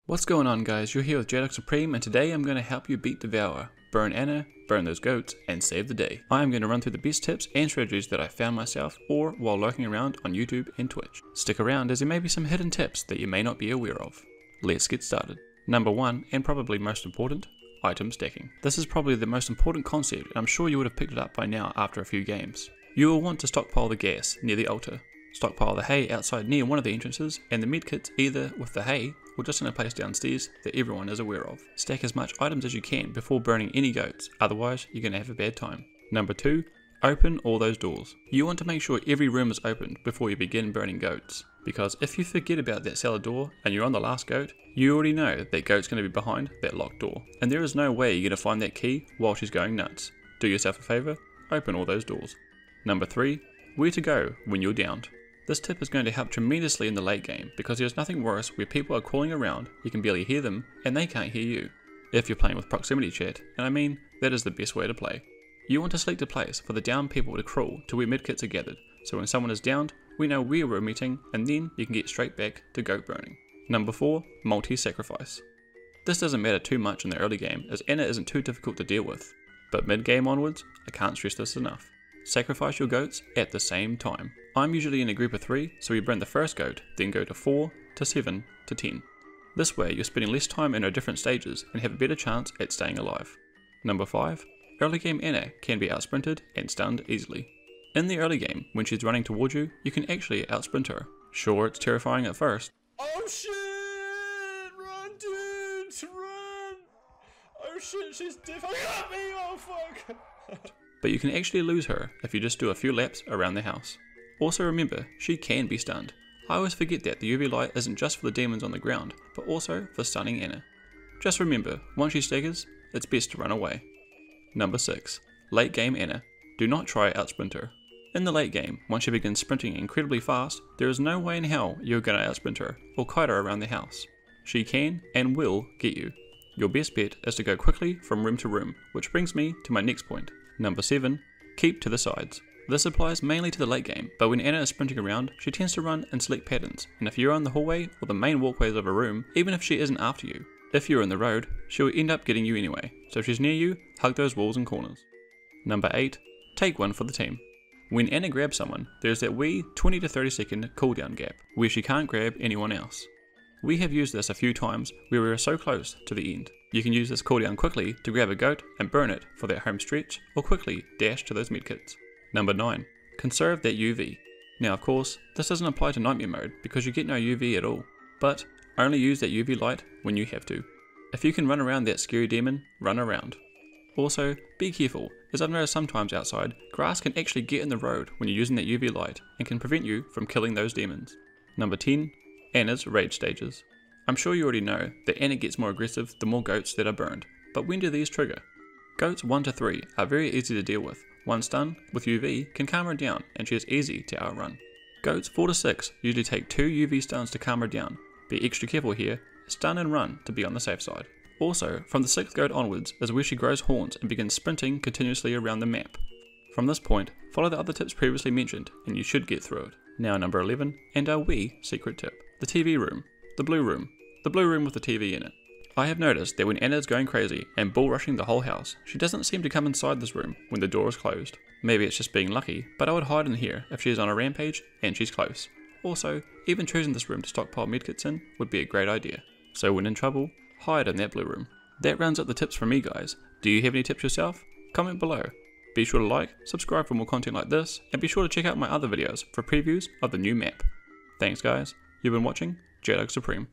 What's going on, guys? You're here with Arekkz Supreme, and today I'm going to help you beat Devour, burn Anna, burn those goats, and save the day. I am going to run through the best tips and strategies that I found myself or while lurking around on YouTube and Twitch. Stick around as there may be some hidden tips that you may not be aware of. Let's get started. Number 1, and probably most important, item stacking. This is probably the most important concept, and I'm sure you would have picked it up by now after a few games. You will want to stockpile the gas near the altar, stockpile the hay outside near one of the entrances, and the medkits either with the hay or just in a place downstairs that everyone is aware of. Stack as much items as you can before burning any goats, otherwise you're going to have a bad time. Number 2, open all those doors. You want to make sure every room is opened before you begin burning goats, because if you forget about that cellar door and you're on the last goat, you already know that goat's going to be behind that locked door, and there is no way you're going to find that key while she's going nuts. Do yourself a favour, open all those doors. Number 3, where to go when you're downed. This tip is going to help tremendously in the late game because there's nothing worse where people are calling around, you can barely hear them, and they can't hear you. If you're playing with proximity chat, and I mean, that is the best way to play. You want to select a place for the downed people to crawl to where medkits are gathered, so when someone is downed, we know where we're meeting, and then you can get straight back to goat burning. Number 4, multi-sacrifice. This doesn't matter too much in the early game as Anna isn't too difficult to deal with, but mid-game onwards, I can't stress this enough. Sacrifice your goats at the same time. I'm usually in a group of 3, so we burn the first goat, then go to 4, to 7, to 10. This way you're spending less time in our different stages and have a better chance at staying alive. Number 5, early game Anna can be outsprinted and stunned easily. In the early game, when she's running towards you, you can actually outsprint her. Sure, it's terrifying at first. Oh shit! Run, dudes! Run! Oh shit, she's definitely got me! Oh fuck! But you can actually lose her if you just do a few laps around the house. Also remember, she can be stunned. I always forget that the UV light isn't just for the demons on the ground, but also for stunning Anna. Just remember, once she staggers, it's best to run away. Number 6, late game Anna. Do not try outsprint her. In the late game, once she begins sprinting incredibly fast, there is no way in hell you're going to outsprint her or kite her around the house. She can and will get you. Your best bet is to go quickly from room to room, which brings me to my next point. Number 7, keep to the sides. This applies mainly to the late game, but when Anna is sprinting around, she tends to run in select patterns, and if you're on the hallway or the main walkways of a room, even if she isn't after you, if you're in the road, she'll end up getting you anyway, so if she's near you, hug those walls and corners. Number 8, take one for the team. When Anna grabs someone, there's that wee 20 to 30 second cooldown gap, where she can't grab anyone else. We have used this a few times where we are so close to the end. You can use this cooldown quickly to grab a goat and burn it for that home stretch, or quickly dash to those medkits. Number 9, conserve that UV. Now of course, this doesn't apply to nightmare mode because you get no UV at all, but only use that UV light when you have to. If you can run around that scary demon, run around. Also, be careful, as I've noticed sometimes outside, grass can actually get in the road when you're using that UV light and can prevent you from killing those demons. Number 10, Anna's rage stages. I'm sure you already know that Anna gets more aggressive the more goats that are burned, but when do these trigger? Goats 1 to 3 are very easy to deal with. One stun with UV can calm her down and she is easy to outrun. Goats 4 to 6 usually take 2 UV stuns to calm her down. Be extra careful here, stun and run to be on the safe side. Also, from the 6th goat onwards is where she grows horns and begins sprinting continuously around the map. From this point, follow the other tips previously mentioned and you should get through it. Now number 11, and our wee secret tip. The TV room. The blue room. The blue room with the TV in it. I have noticed that when Anna is going crazy and bull rushing the whole house, she doesn't seem to come inside this room when the door is closed. Maybe it's just being lucky, but I would hide in here if she is on a rampage and she's close. Also, even choosing this room to stockpile medkits in would be a great idea. So when in trouble, hide in that blue room. That rounds up the tips from me, guys. Do you have any tips yourself? Comment below. Be sure to like, subscribe for more content like this, and be sure to check out my other videos for previews of the new map. Thanks guys, you've been watching Arekkz Supreme.